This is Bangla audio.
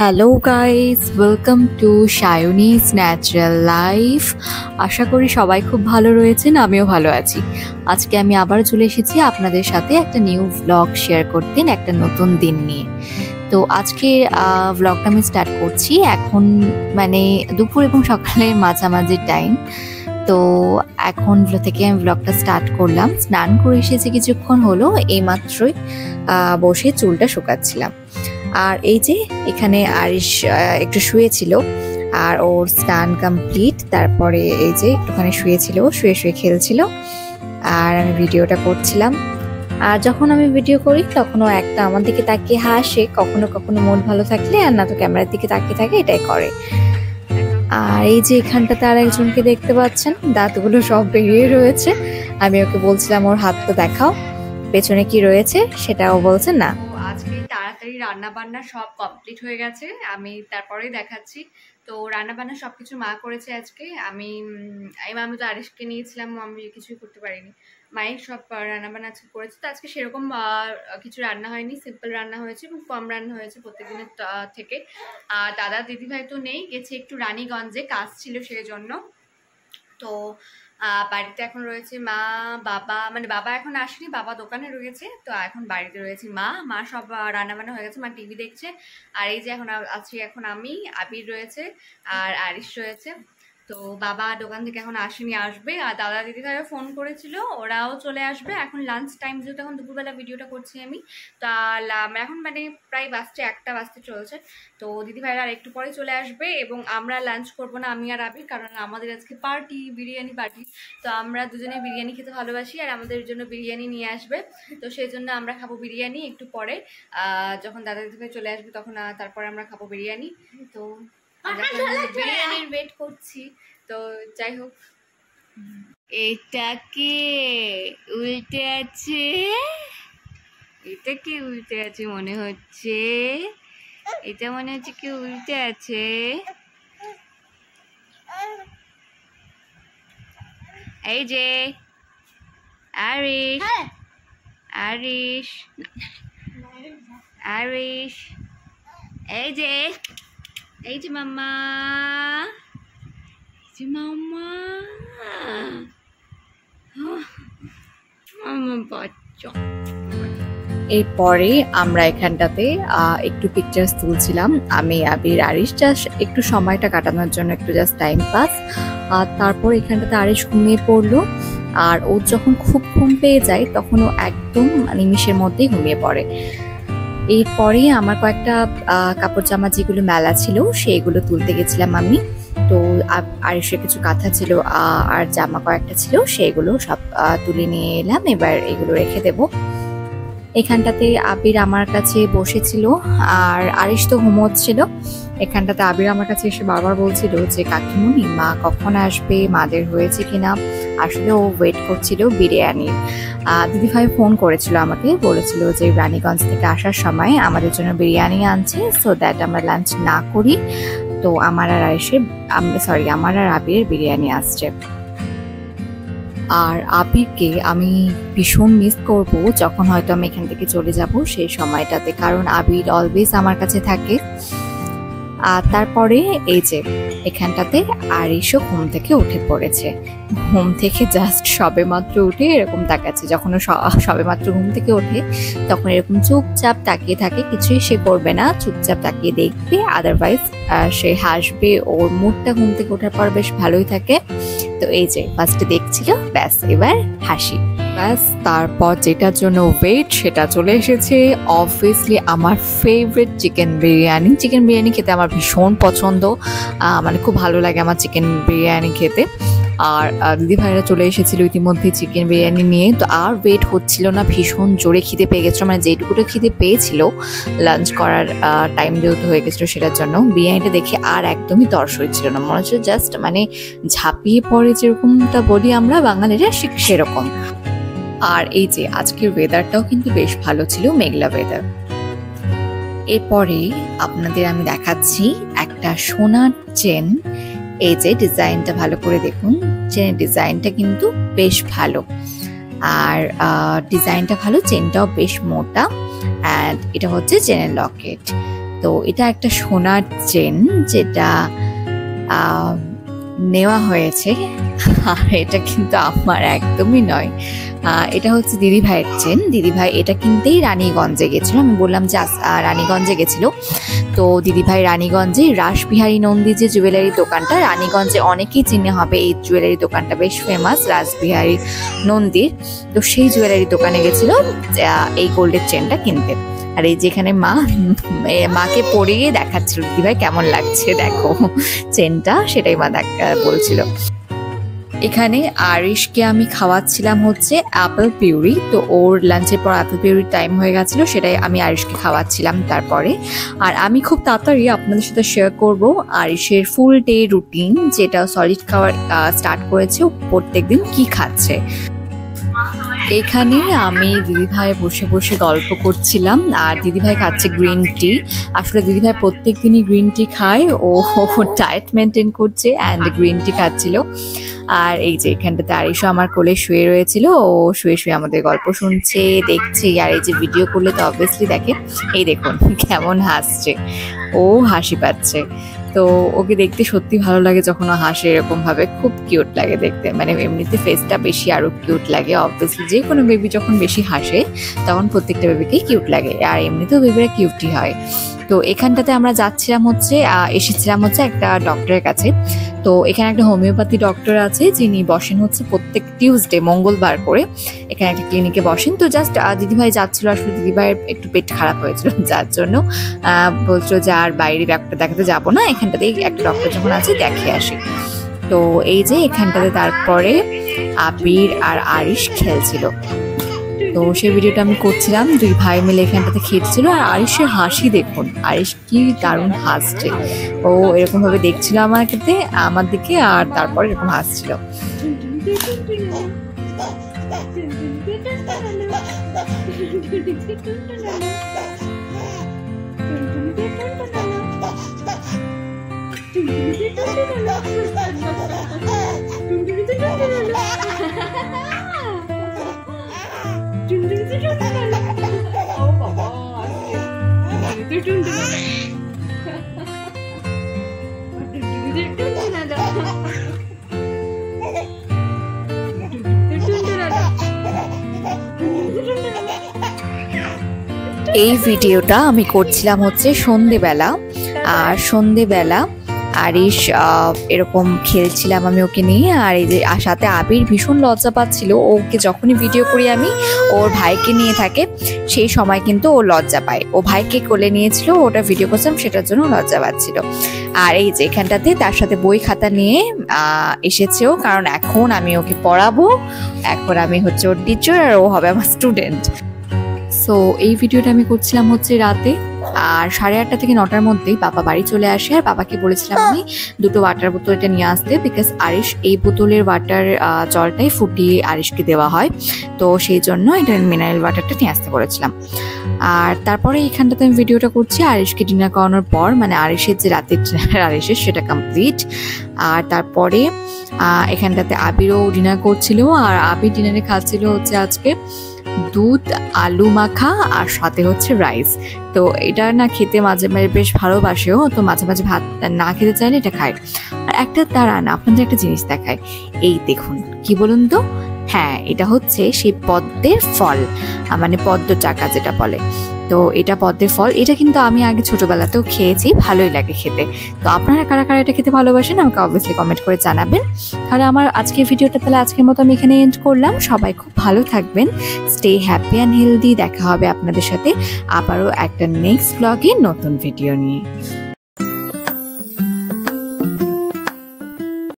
Hello guys, welcome to Sayani's natural life. আশা করি সবাই খুব ভালো রয়েছেন, আমিও ভালো আছি। আজকে আমি আবার চলে এসেছি আপনাদের সাথে একটা নিউ ভ্লগ শেয়ার করতে, একটা নতুন দিন নিয়ে। তো আজকে ভ্লগটা আমি স্টার্ট করছি এখন, মানে দুপুর এবং সকালের মাঝামাঝি টাইম। তো এখন থেকে আমি ভ্লগটা স্টার্ট করলাম। স্নান করে এসেছি কিছুক্ষণ হলো, এইমাত্রই বসে চুলটা শুকাচ্ছিলাম। আর এই যে এখানে আরিশ একটু শুয়েছিল, আর ওর স্নান কমপ্লিট। তারপরে এই যে একটুখানি শুয়েছিল, শুয়ে শুয়ে খেলছিল, আর আমি ভিডিওটা করছিলাম। আর যখন আমি ভিডিও করি তখনও একটা আমার দিকে তাকিয়ে হাসে, কখনো কখনো মন ভালো থাকলে, আর না তো ক্যামেরার দিকে তাকিয়ে থাকে, এটাই করে। আর এই যে এখানটাতে আর একজনকে দেখতে পাচ্ছেন, দাঁতগুলো সব বেরিয়ে রয়েছে। আমি ওকে বলছিলাম ওর হাতটা দেখাও, পেছনে কি রয়েছে, সেটাও বলছে না। আজকে তাড়াতাড়ি রান্না বান্না সব কমপ্লিট হয়ে গেছে, আমি তারপরে দেখাচ্ছি। তো রান্না বান্না সবকিছু মা করেছে আজকে। আমি তো আরিশকে নিয়েছিলাম, আমি কিছুই করতে পারিনি। মায়ের সব রান্নাবান্না আজকে করেছে। তো আজকে সেরকম কিছু রান্না হয়নি, সিম্পল রান্না হয়েছে এবং কম রান্না হয়েছে প্রত্যেকদিনের থেকে। আর দাদা দিদিভাই তো নেই, গেছে একটু রানীগঞ্জে, কাজ ছিল সেই জন্য। তো বাড়িতে এখন রয়েছে মা, বাবা, মানে বাবা এখন আসেনি, বাবা দোকানে রয়েছে। তো এখন বাড়িতে রয়েছে মা সব রান্নাবান্না হয়ে গেছে, মা টিভি দেখছে। আর এই যে এখন আছি এখন আমি, আবির রয়েছে আর আরিশ রয়েছে। তো বাবা দোকান থেকে এখন আসেনি, আসবে। আর দাদা দিদিভাইও ফোন করেছিল, ওরাও চলে আসবে। এখন লাঞ্চ টাইম, যেহেতু এখন দুপুরবেলা ভিডিওটা করছি আমি, তা এখন মানে প্রায় একটা বাজতে চলছে। তো দিদিভাইরা আর একটু পরে চলে আসবে এবং আমরা লাঞ্চ করবো না, আমি আর আবির, কারণ আমাদের আজকে পার্টি, বিরিয়ানি পার্টি। তো আমরা দুজনে বিরিয়ানি খেতে ভালোবাসি, আর আমাদের জন্য বিরিয়ানি নিয়ে আসবে। তো সেই জন্য আমরা খাবো বিরিয়ানি একটু পরে, যখন দাদা দিদিভাই চলে আসবে তখন তারপরে আমরা খাবো বিরিয়ানি। তো বিরিয়ানির ওয়েট করছি। তো যাই হোক, এটাকে উল্টে আছে, এটা কি উল্টে আছে মনে হচ্ছে, এটা মনে হচ্ছে কি উল্টে আছে। এই যে আরিশ, আরিশ, আরিশ, এই যে মাম্মা, মাম্মা, বাচ্চা। এরপরে আমরা এখানটাতে একটু পিকচার্স তুলছিলাম, আমি আবির আরিশ, জাস্ট একটু সময়টা কাটানোর জন্য, একটু জাস্ট টাইম পাস। আর তারপর এখানটাতে আরিশ ঘুমিয়ে পড়লো। আর ও যখন খুব ঘুম পেয়ে যায় তখন ও একদম নিমিষের মধ্যেই ঘুমিয়ে পড়ে। এরপরে আমার কয়েকটা কাপড় জামা যেগুলো মেলা ছিল সেইগুলো তুলতে গেছিলাম আমি। তো আরিশের কিছু কাঁথা ছিল আর জামা কয়েকটা ছিল, সেইগুলো সব তুলে নিয়ে এলাম। এবার এগুলো রেখে দেব। এখানটাতে আবির আমার কাছে বসেছিল, আর আরিশ তো ঘুমোচ্ছিল। এখানটাতে আবির আমার কাছে এসে বারবার বলছিল যে কাকিমুনি, মা কখন আসবে, মাদের হয়েছে কিনা। আসলে ও ওয়েট করছিল বিরিয়ানির। দিদিভাই ফোন করেছিল আমাকে, বলেছিল যে রানীগঞ্জ থেকে আসার সময় আমাদের জন্য বিরিয়ানি আনছে, সো দ্যাট আমরা লাঞ্চ না করি। তো আমার আর আবিরের বিরিয়ানি আসছে। আর আবিরকে আমি ভীষণ মিস করব যখন হয়তো আমি এখান থেকে চলে যাব সেই সময়টাতে, কারণ আবির অলওয়েজ আমার কাছে থাকে। আর তারপরে এই যে এখানটাতে আরিশও ঘুম থেকে উঠে পড়েছে। ঘুম থেকে জাস্ট সবে মাত্র উঠে এরকম তাকাচ্ছে। যখন সবে মাত্র ঘুম থেকে ওঠে তখন এরকম চুপচাপ তাকিয়ে থাকে, কিছুই সে করবে না, চুপচাপ তাকিয়ে দেখবে। আদারওয়াইজ সে হাসবে। ওর মুডটা ঘুম থেকে ওঠার পর বেশ ভালোই থাকে। তো এই যে ফার্স্টে দেখছিল, ব্যাস এবার হাসি, ব্যাস। তারপর যেটার জন্য ওয়েট সেটা চলে এসেছে। অবভিয়াসলি আমার favourite chicken biryani. Chicken biryani খেতে আমার ভীষণ পছন্দ, মানে খুব ভালো লাগে আমার চিকেন বিরিয়ানি খেতে। আর দিদিভাইরা চলে এসেছিল ইতিমধ্যে চিকেন বিরিয়ানি নিয়ে। তো আর ওয়েট হচ্ছিল না, ভীষণ জোরে খিদে পেয়ে গেছিলো, মানে যেটুকুটা খিদে পেয়েছিল লাঞ্চ করার টাইম যেহেতু হয়ে গেছিলো সেটার জন্য। বিরিয়ানিটা দেখে আর একদমই তর্স হচ্ছিল না, মনে হচ্ছে জাস্ট মানে ঝাঁপিয়ে পড়ে যেরকমটা বলি আমরা বাঙালিরা, সেরকম। আর এই যে আজকের ওয়েদারটাও কিন্তু বেশ ভালো ছিল, মেঘলা ওয়েদার। এরপরে আপনাদের আমি দেখাচ্ছি একটা সোনার চেন। এই যে ডিজাইনটা ভালো করে দেখুন, চেনের ডিজাইনটা কিন্তু বেশ ভালো। আর ডিজাইনটা ভালো, চেনটাও বেশ মোটা। অ্যান্ড এটা হচ্ছে চেনের লকেট। তো এটা একটা সোনার চেন যেটা নেওয়া হয়েছে, আর এটা কিন্তু আমার একদমই নয়। এটা হচ্ছে দিদি ভাইয়ের চেন। দিদি ভাই এটা কিনতেই রানীগঞ্জে গেছিল, আমি বললাম যে রানীগঞ্জে গেছিল। তো দিদি ভাই রানীগঞ্জে রাসবিহারী নন্দী যে জুয়েলারি দোকানটা, রানীগঞ্জে অনেকেই চিনে হবে এই জুয়েলারি দোকানটা, বেশ ফেমাস রাসবিহারী নন্দীর। তো সেই জুয়েলারি দোকানে গেছিল এই গোল্ডের চেনটা কিনতে। আর এই যেখানে মাকে পরিয়ে দেখাচ্ছিল দিদি ভাই কেমন লাগছে দেখো চেনটা, সেটাই মা বলছিল। এখানে আরিশকে আমি খাওয়াচ্ছিলাম হচ্ছে অ্যাপেল পিউরি। তো ওর লাঞ্চের পর অ্যাপেল পিউরির টাইম হয়ে গেছিলো, সেটাই আমি আরিশকে খাওয়াচ্ছিলাম তারপরে। আর আমি খুব তাড়াতাড়ি আপনাদের সাথে শেয়ার করব আরিশের ফুল ডে রুটিন, যেটা সলিড খাওয়ার স্টার্ট করেছে, প্রত্যেকদিন কি খাচ্ছে। এখানে আমি দিদিভাই বসে বসে গল্প করছিলাম, আর দিদিভাই খাচ্ছে গ্রিন টি। আসলে দিদিভাই প্রত্যেক দিনই গ্রিন টি খায়, ও ডায়েট মেনটেন করছে অ্যান্ড গ্রিন টি খাচ্ছিল। আর এই যে এখানটাতে আরিশও আমার কোলে শুয়ে রয়েছিল, ও শুয়ে শুয়ে আমাদের গল্প শুনছে, দেখছে। আর এই যে ভিডিও করলে তো অবভিয়াসলি দেখে, এই দেখুন কেমন হাসছে, ও হাসি পাচ্ছে। তো ওকে দেখতে সত্যি ভালো লাগে যখন ও হাসে এরকম ভাবে, খুব কিউট লাগে দেখতে। মানে এমনিতে ফেসটা বেশি আরো কিউট লাগে, অবভিয়াসলি যে কোনো বেবি যখন বেশি হাসে তখন প্রত্যেকটা বেবিকেই কিউট লাগে, আর এমনিতেও বেবিরা কিউটই হয়। তো এখানটাতে আমরা যাচ্ছিলাম হচ্ছে এসেছিলাম হচ্ছে একটা ডক্টরের কাছে। তো এখানে একটা হোমিওপ্যাথি ডক্টর আছে, যিনি বসেন হচ্ছে প্রত্যেক টিউসডে মঙ্গলবার করে এখানে একটা ক্লিনিকে বসেন। তো জাস্ট দিদিভাই যাচ্ছিল, আসলে দিদিভাইয়ের একটু পেট খারাপ হয়েছিল, যার জন্য বলছিল যে আর বাইরে ডাক্তার দেখাতে যাবো না, এখানটাতেই একটা ডক্টর যখন আছে দেখে আসি। তো এই যে এখানটাতে তারপরে আবির আর আরিশ খেলছিল, তো সেই ভিডিওটা আমি করছিলাম। দুই ভাই মিলে এখানটাতে খেলছিল, আর আরিশের হাসি দেখুন, আরিশ কি দারুণ হাসছে। ও এরকম ভাবে দেখছিল আমার দিকে, আর তারপর এরকম হাসছিল। এই ভিডিওটা আমি করছিলাম হচ্ছে সন্ধেবেলা, আর সন্ধেবেলা আরিশ এরকম খেলছিলাম আমি ওকে নিয়ে। আর এই যে সাথে আবির ভীষণ লজ্জা পাচ্ছিল, ওকে যখনই ভিডিও করি আমি ওর ভাইকে নিয়ে থাকে সেই সময় কিন্তু ও লজ্জা পায়। ও ভাইকে কোলে নিয়েছিল, ওটা ভিডিও করছিলাম সেটার জন্য লজ্জা পাচ্ছিল। আর এই যে এখানটাতে তার সাথে বই খাতা নিয়ে এসেছেও, কারণ এখন আমি ওকে পড়াবো, এখন আমি হচ্ছে ওর টিচার আর ও হবে আমার স্টুডেন্ট। সো এই ভিডিওটা আমি করছিলাম হচ্ছে রাতে, আর 8:30 থেকে 9টার মধ্যেই বাবা বাড়ি চলে আসে। আর বাবাকে বলেছিলাম আমি দুটো ওয়াটার বোতল এটা নিয়ে আসতে, বিকজ আরিশ এই বোতলের ওয়াটার জলটাই ফুটিয়ে আরিশকে দেওয়া হয়, তো সেই জন্য এটা মিনারেল ওয়াটারটা নিয়ে আসতে বলেছিলাম। আর তারপরে এইখানটাতে আমি ভিডিওটা করছি আরিশকে ডিনার করানোর পর, মানে আরিশের যে রাতের ডিনার আরিশের সেটা কমপ্লিট। আর তারপরে এখানটাতে আবিরও ডিনার করছিল, আর আবির ডিনারে খাচ্ছিল হচ্ছে আজকে দুধ আলু মাখা আর সাথে হচ্ছে রাইস। তো এটা না খেতে মাঝে মাঝে বেশ ভালোবাসেও, তো মাঝে মাঝে ভাত না খেতে চাইলে এটা খায়। আর একটা দাঁড়ান আপনাদের একটা জিনিস দেখায়, এই দেখুন কি বলুন তো, হ্যাঁ এটা হচ্ছে সেই পদ্মের ফল, মানে পদ্ম চাকা যেটা বলে। তো এটা পদ্মের ফল, এটা কিন্তু আমি আগে ছোটবেলাতেও খেয়েছি, ভালোই লাগে খেতে। তো আপনারা কারা কারা এটা খেতে ভালোবাসেন আমাকে অবভিয়াসলি কমেন্ট করে জানাবেন। তাহলে আমার আজকের ভিডিওটা তাহলে আজকের মতো আমি এখানে এন্ড করলাম। সবাই খুব ভালো থাকবেন, স্টে হ্যাপি অ্যান্ড হেলদি। দেখা হবে আপনাদের সাথে আবারও একটা নেক্সট ব্লগে নতুন ভিডিও নিয়ে।